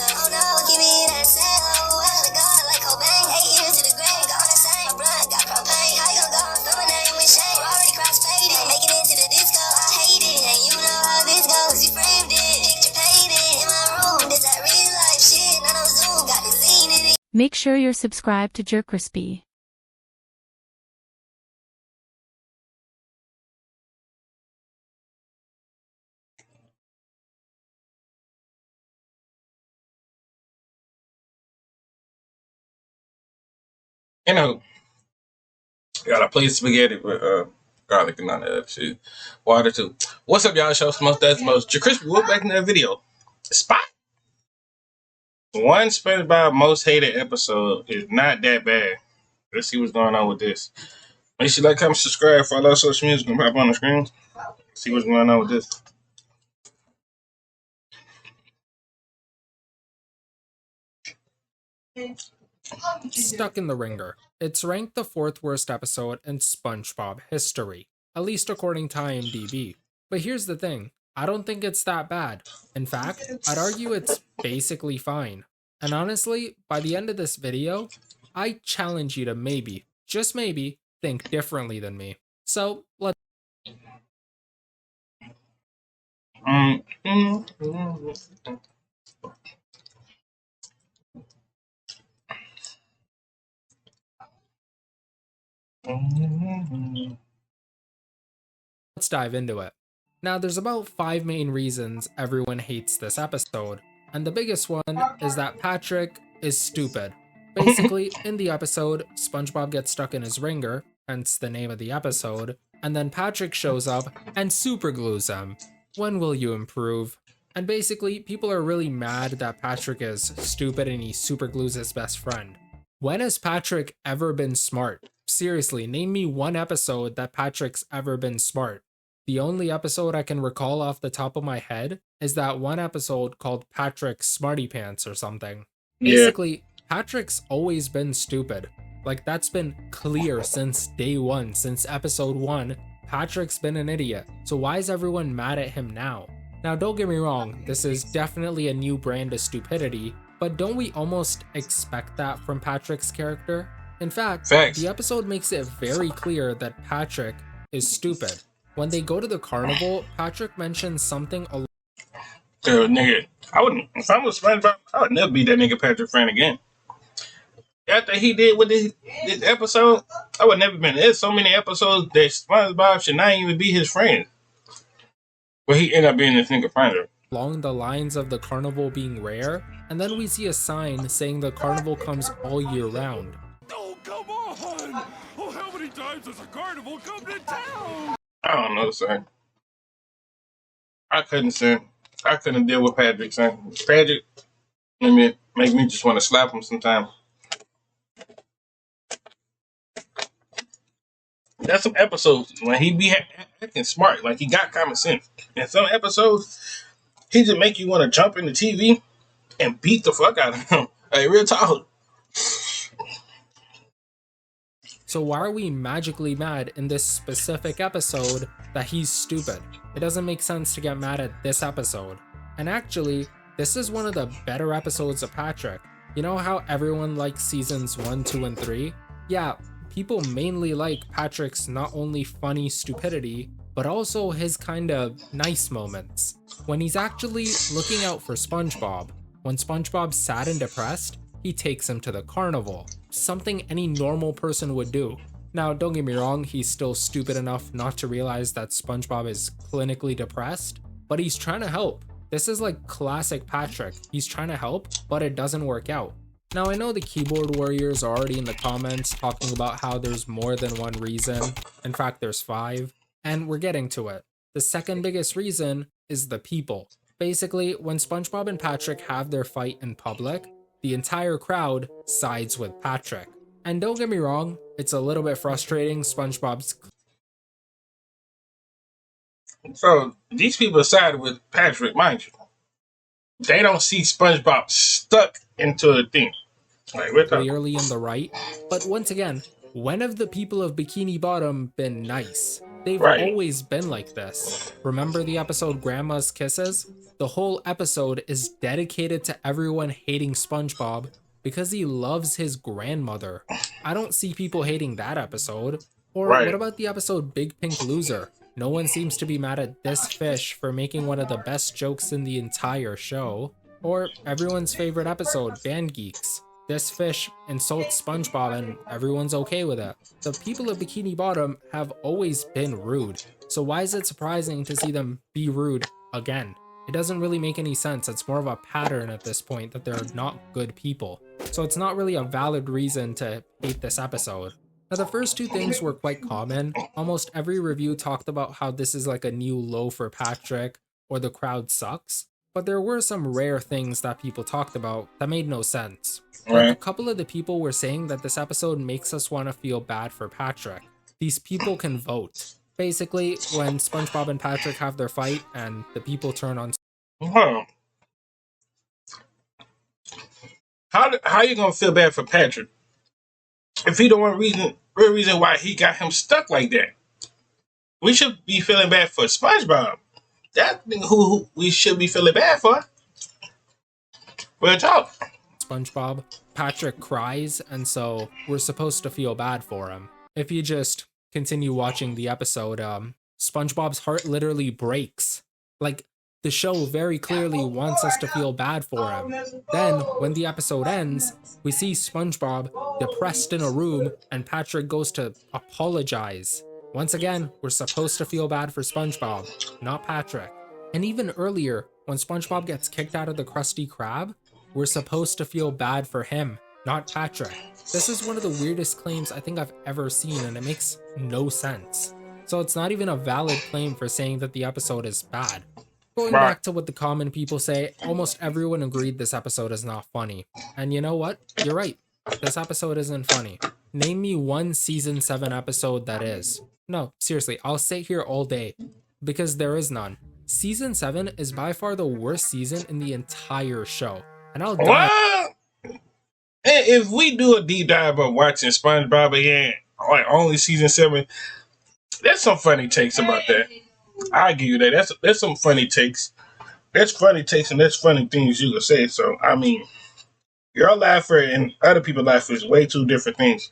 myself. Oh no, give me that sound. Oh, I gotta go like Cobain. 8 years to the grave, gone insane. My blood got propane. How you gon' go and fill my name with shame? Already cross-faded, making it to the disco. I hate it, and you know how this goes. You framed it, picture painted in my room. This that real life shit, none of Zoom, got the scene in it. Make sure you're subscribed to JerCrispy. You know, got a plate of spaghetti with garlic and none of that shit. Water too. What's up, y'all? Show some that's most JerCrispy. We're back in that video. Spot. One SpongeBob most hated episode is not that bad. Let's see what's going on with this. Make sure you like, comment, subscribe, follow social media. It's gonna pop on the screen. See what's going on with this. Stuck in the Ringer. It's ranked the 4th worst episode in SpongeBob history, at least according to IMDb. But here's the thing, I don't think it's that bad. In fact, I'd argue it's basically fine. And honestly, by the end of this video, I challenge you to maybe, just maybe, think differently than me. So, let's... Let's dive into it. Now, there's about 5 main reasons everyone hates this episode, and the biggest one is that Patrick is stupid. Basically, in the episode, SpongeBob gets stuck in his ringer, hence the name of the episode, and then Patrick shows up and superglues him. When will you improve? And basically, people are really mad that Patrick is stupid and he superglues his best friend. When has Patrick ever been smart? Seriously, name me one episode that Patrick's ever been smart. The only episode I can recall off the top of my head is that one episode called Patrick's Smarty Pants or something. Basically, Patrick's always been stupid. Like, that's been clear since day one, since episode 1. Patrick's been an idiot, so why is everyone mad at him now? Now, don't get me wrong, this is definitely a new brand of stupidity, but don't we almost expect that from Patrick's character? In fact, the episode makes it very clear that Patrick is stupid. When they go to the carnival, Patrick mentions something along... Nigga, I wouldn't, if I was SpongeBob, I would never be that nigga Patrick friend again. After he did with this episode, I would never been. There's so many episodes that SpongeBob should not even be his friend. But he ended up being this nigga friend. Along the lines of the carnival being rare, and then we see a sign saying the carnival comes all year round. Oh, come on! Oh, how many times does a carnival come to town? I don't know, son. I couldn't deal with Patrick, son. Patrick, make me just want to slap him sometimes. That's some episodes when he be acting smart, like he got common sense. And some episodes, he just make you want to jump in the TV and beat the fuck out of him. Like, real talk. So why are we magically mad in this specific episode that he's stupid? It doesn't make sense to get mad at this episode. And actually, this is one of the better episodes of Patrick. You know how everyone likes seasons 1, 2, and 3? Yeah, people mainly like Patrick's not only funny stupidity, but also his kind of nice moments. When he's actually looking out for SpongeBob. When SpongeBob's sad and depressed, he takes him to the carnival. Something any normal person would do. Now, don't get me wrong, he's still stupid enough not to realize that SpongeBob is clinically depressed, but he's trying to help. This is like classic Patrick. He's trying to help, but it doesn't work out. Now, I know the keyboard warriors are already in the comments talking about how there's more than one reason. In fact, there's 5, and we're getting to it. The second biggest reason is the people. Basically, when SpongeBob and Patrick have their fight in public, the entire crowd sides with Patrick. And don't get me wrong, it's a little bit frustrating, SpongeBob's... So, these people side with Patrick, mind you. They don't see SpongeBob stuck into a thing. Like, clearly in the right. But once again, when have the people of Bikini Bottom been nice? They've Right. always been like this. Remember the episode Grandma's Kisses? The whole episode is dedicated to everyone hating SpongeBob because he loves his grandmother. I don't see people hating that episode. Or Right. what about the episode Big Pink Loser? No one seems to be mad at this fish for making one of the best jokes in the entire show. Or everyone's favorite episode, Band Geeks. This fish insults SpongeBob and everyone's okay with it. The people of Bikini Bottom have always been rude, so why is it surprising to see them be rude again? It doesn't really make any sense. It's more of a pattern at this point that they're not good people. So it's not really a valid reason to hate this episode. Now the first two things were quite common. Almost every review talked about how this is like a new low for Patrick or the crowd sucks. But there were some rare things that people talked about that made no sense. Like Right. a couple of the people were saying that this episode makes us want to feel bad for Patrick. These people can vote. Basically, when SpongeBob and Patrick have their fight and the people turn on Huh. How you gonna feel bad for Patrick if he the real reason why he got him stuck like that? We should be feeling bad for SpongeBob. That's who we should be feeling bad for. Real talk. SpongeBob, Patrick cries, and so we're supposed to feel bad for him. If you just continue watching the episode, SpongeBob's heart literally breaks. Like, the show very clearly wants us to feel bad for him. Then, when the episode ends, we see SpongeBob depressed in a room, and Patrick goes to apologize. Once again, we're supposed to feel bad for SpongeBob, not Patrick. And even earlier, when SpongeBob gets kicked out of the Krusty Krab, we're supposed to feel bad for him, not Patrick. This is one of the weirdest claims I think I've ever seen, and it makes no sense. So it's not even a valid claim for saying that the episode is bad. Going Right. back to what the common people say, almost everyone agreed this episode is not funny. And you know what? You're right. This episode isn't funny. Name me one season 7 episode that is. No, seriously, I'll sit here all day because there is none. Season 7 is by far the worst season in the entire show. And I'll die. What? And if we do a deep dive of watching SpongeBob again, like only season 7, there's some funny takes about that. I give you that. That's some funny takes. That's funny takes and that's funny things you can say. So I mean, your laugher and other people's laughter is way two different things.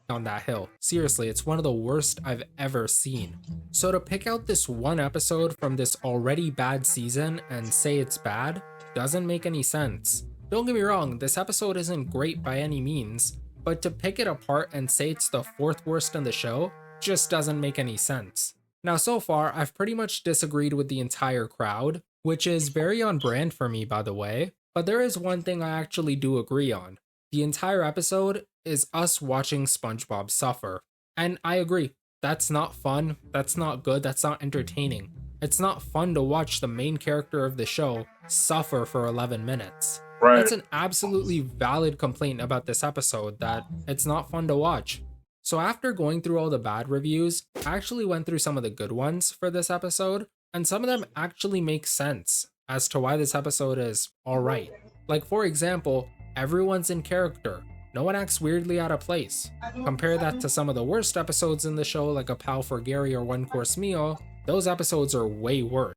On that hill. Seriously, it's one of the worst I've ever seen. So to pick out this one episode from this already bad season and say it's bad doesn't make any sense. Don't get me wrong, this episode isn't great by any means, but to pick it apart and say it's the 4th worst in the show just doesn't make any sense. Now so far, I've pretty much disagreed with the entire crowd, which is very on brand for me by the way, but there is one thing I actually do agree on. The entire episode is us watching SpongeBob suffer. And I agree, that's not fun, that's not good, that's not entertaining. It's not fun to watch the main character of the show suffer for 11 minutes. Right. That's an absolutely valid complaint about this episode, that it's not fun to watch. So after going through all the bad reviews, I actually went through some of the good ones for this episode, and some of them actually make sense as to why this episode is alright. Like for example, everyone's in character. No one acts weirdly out of place. Compare that to some of the worst episodes in the show like A Pal for Gary or One Course Meal. Those episodes are way worse.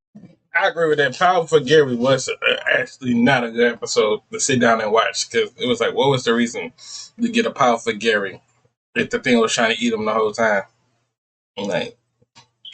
I agree with that. Power for Gary was actually not a good episode to sit down and watch because it was like, what was the reason to get a Power for Gary if the thing was trying to eat him the whole time? Like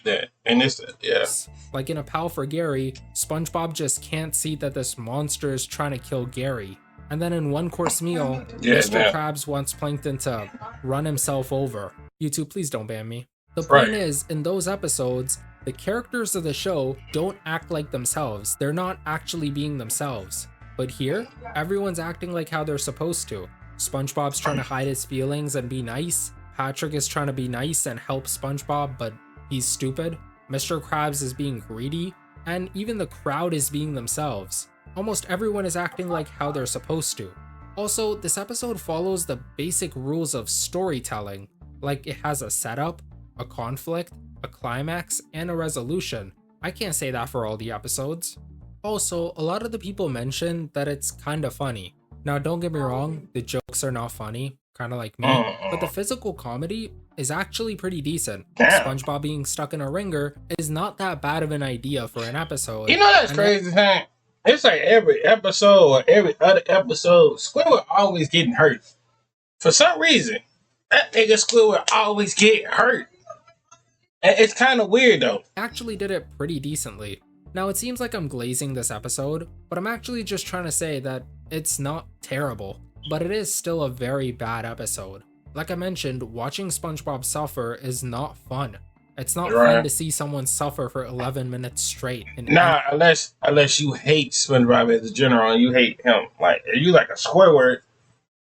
that. And it's, yeah. Like in A Pal for Gary, SpongeBob just can't see that this monster is trying to kill Gary. And then in One Course Meal, Mr. Krabs wants Plankton to run himself over. YouTube, please don't ban me. The point is, in those episodes, the characters of the show don't act like themselves. They're not actually being themselves. But here, everyone's acting like how they're supposed to. SpongeBob's trying to hide his feelings and be nice. Patrick is trying to be nice and help SpongeBob, but he's stupid. Mr. Krabs is being greedy. And even the crowd is being themselves. Almost everyone is acting like how they're supposed to. Also, this episode follows the basic rules of storytelling. Like it has a setup, a conflict, a climax, and a resolution. I can't say that for all the episodes. Also, a lot of the people mentioned that it's kinda funny. Now don't get me wrong, the jokes are not funny. kind of like me. But the physical comedy is actually pretty decent. Damn. SpongeBob being stuck in a ringer is not that bad of an idea for an episode. You know that's crazy thing? It's like every episode or every other episode, Squidward always getting hurt. For some reason, that nigga Squidward always get hurt. And it's kind of weird though. Actually did it pretty decently. Now it seems like I'm glazing this episode, but I'm actually just trying to say that it's not terrible, but it is still a very bad episode. Like I mentioned, watching SpongeBob suffer is not fun. It's not fun to see someone suffer for 11 minutes straight. Nah, unless you hate SpongeBob as a general and you hate him. Like, if you like a Squidward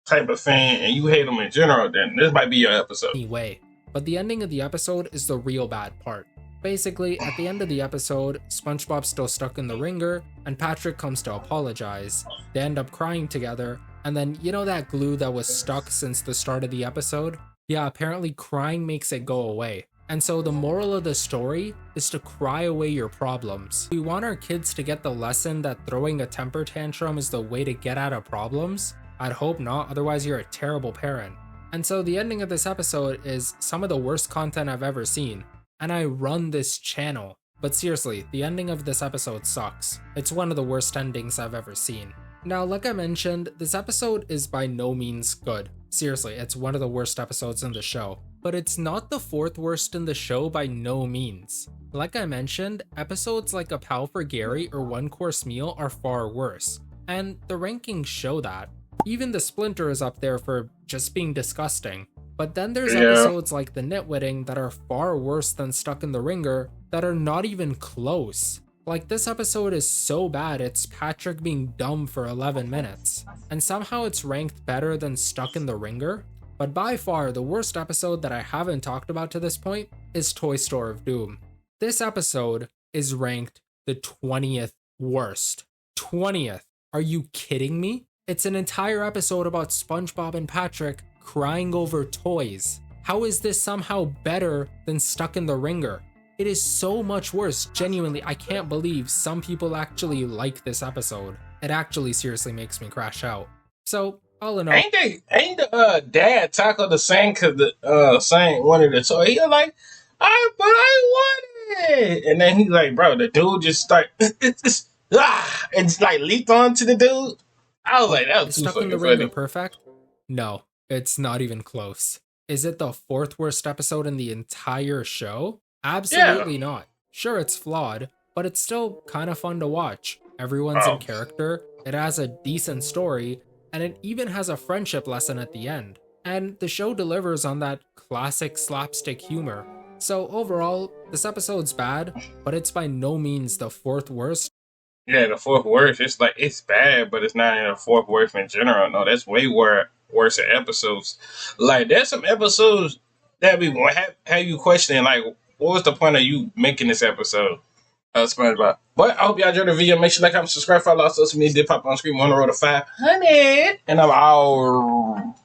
type of fan and you hate him in general, then this might be your episode. Anyway, but the ending of the episode is the real bad part. Basically, at the end of the episode, SpongeBob's still stuck in the ringer, and Patrick comes to apologize. They end up crying together, and then you know that glue that was stuck since the start of the episode? Yeah, apparently crying makes it go away. And so the moral of the story is to cry away your problems. We want our kids to get the lesson that throwing a temper tantrum is the way to get out of problems. I'd hope not, otherwise you're a terrible parent. And so the ending of this episode is some of the worst content I've ever seen. And I run this channel. But seriously, the ending of this episode sucks. It's one of the worst endings I've ever seen. Now, like I mentioned, this episode is by no means good. Seriously, it's one of the worst episodes in the show. But it's not the fourth worst in the show by no means. Like I mentioned, episodes like A Pal for Gary or One Course Meal are far worse. And the rankings show that. Even the Splinter is up there for just being disgusting. But then there's episodes like The Nitwitting that are far worse than Stuck in the Ringer that are not even close. Like this episode is so bad it's Patrick being dumb for 11 minutes. And somehow it's ranked better than Stuck in the Ringer. But by far the worst episode that I haven't talked about to this point is Toy Store of Doom. This episode is ranked the 20th worst. 20th. Are you kidding me? It's an entire episode about SpongeBob and Patrick crying over toys. How is this somehow better than Stuck in the Ringer? It is so much worse. Genuinely, I can't believe some people actually like this episode. It actually seriously makes me crash out. So, all in all, ain't the dad tackle the same cause the same wanted the toy. He was like, but I want it. And then he's like, bro, the dude just start and just like leaped onto the dude. I was like, that was too Stuck in the fucking Ringer funny. perfect? No, it's not even close. Is it the fourth worst episode in the entire show? Absolutely not. Sure, it's flawed, but it's still kind of fun to watch. Everyone's in character, it has a decent story, and it even has a friendship lesson at the end. And the show delivers on that classic slapstick humor. So overall, this episode's bad, but it's by no means the fourth worst. Yeah, the fourth worst. It's like, it's bad, but it's not in the fourth worst in general. No, that's way worse episodes. Like, there's some episodes that we have you questioning, like, what was the point of you making this episode of SpongeBob? But I hope y'all enjoyed the video. Make sure to like, comment, subscribe, follow all social media. Did pop on screen. We're on the road to 500. And I'm out.